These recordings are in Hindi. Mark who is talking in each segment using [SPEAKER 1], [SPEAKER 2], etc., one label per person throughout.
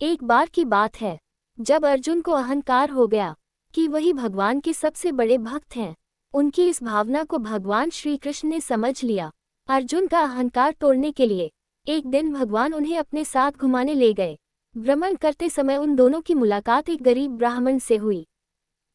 [SPEAKER 1] एक बार की बात है, जब अर्जुन को अहंकार हो गया कि वही भगवान के सबसे बड़े भक्त हैं। उनकी इस भावना को भगवान श्री कृष्ण ने समझ लिया। अर्जुन का अहंकार तोड़ने के लिए एक दिन भगवान उन्हें अपने साथ घुमाने ले गए। भ्रमण करते समय उन दोनों की मुलाकात एक गरीब ब्राह्मण से हुई।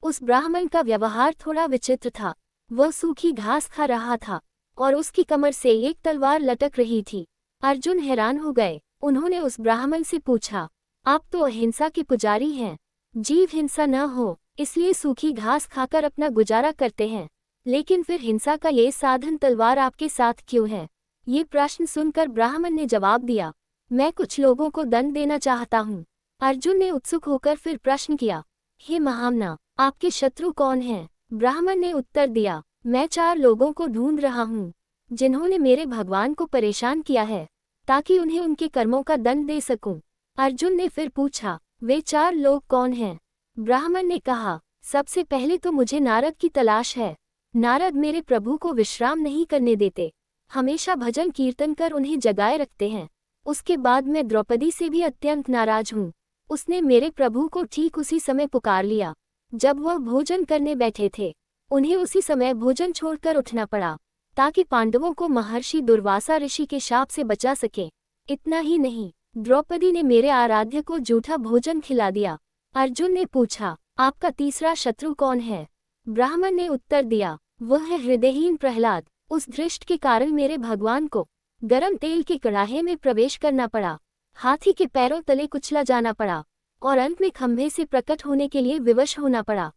[SPEAKER 1] उस ब्राह्मण का व्यवहार थोड़ा विचित्र था। वह सूखी घास खा रहा था और उसकी कमर से एक तलवार लटक रही थी। अर्जुन हैरान हो गए। उन्होंने उस ब्राह्मण से पूछा, आप तो अहिंसा के पुजारी हैं, जीव हिंसा न हो इसलिए सूखी घास खाकर अपना गुजारा करते हैं, लेकिन फिर हिंसा का ये साधन तलवार आपके साथ क्यों है? ये प्रश्न सुनकर ब्राह्मण ने जवाब दिया, मैं कुछ लोगों को दंड देना चाहता हूँ। अर्जुन ने उत्सुक होकर फिर प्रश्न किया, हे महामना, आपके शत्रु कौन हैं? ब्राह्मण ने उत्तर दिया, मैं 4 लोगों को ढूंढ रहा हूँ जिन्होंने मेरे भगवान को परेशान किया है, ताकि उन्हें उनके कर्मों का दंड दे सकूं। अर्जुन ने फिर पूछा, वे 4 लोग कौन हैं? ब्राह्मण ने कहा, सबसे पहले तो मुझे नारद की तलाश है। नारद मेरे प्रभु को विश्राम नहीं करने देते, हमेशा भजन कीर्तन कर उन्हें जगाए रखते हैं। उसके बाद मैं द्रौपदी से भी अत्यंत नाराज हूँ। उसने मेरे प्रभु को ठीक उसी समय पुकार लिया जब वह भोजन करने बैठे थे। उन्हें उसी समय भोजन छोड़कर उठना पड़ा ताकि पांडवों को महर्षि दुर्वासा ऋषि के शाप से बचा सके। इतना ही नहीं, द्रौपदी ने मेरे आराध्य को जूठा भोजन खिला दिया। अर्जुन ने पूछा, आपका तीसरा शत्रु कौन है? ब्राह्मण ने उत्तर दिया, वह है हृदयहीन प्रहलाद। उस दृष्ट के कारण मेरे भगवान को गरम तेल के कड़ाहे में प्रवेश करना पड़ा, हाथी के पैरों तले कुचला जाना पड़ा और अंत में खंभे से प्रकट होने के लिए विवश होना पड़ा।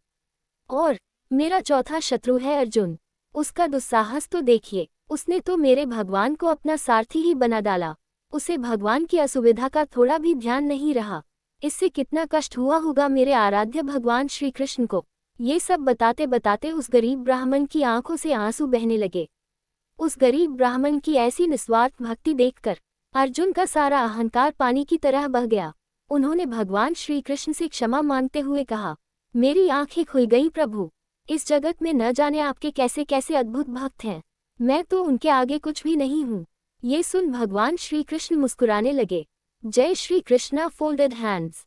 [SPEAKER 1] और मेरा चौथा शत्रु है अर्जुन। उसका दुस्साहस तो देखिए, उसने तो मेरे भगवान को अपना सारथी ही बना डाला। उसे भगवान की असुविधा का थोड़ा भी ध्यान नहीं रहा। इससे कितना कष्ट हुआ होगा मेरे आराध्य भगवान श्री कृष्ण को। ये सब बताते बताते उस गरीब ब्राह्मण की आंखों से आंसू बहने लगे। उस गरीब ब्राह्मण की ऐसी निस्वार्थ भक्ति देखकर अर्जुन का सारा अहंकार पानी की तरह बह गया। उन्होंने भगवान श्री कृष्ण से क्षमा मांगते हुए कहा, मेरी आंखें खुल गई प्रभु। इस जगत में न जाने आपके कैसे कैसे अद्भुत भक्त हैं, मैं तो उनके आगे कुछ भी नहीं हूँ। ये सुन भगवान श्री कृष्ण मुस्कुराने लगे। जय श्री कृष्णा। Folded hands.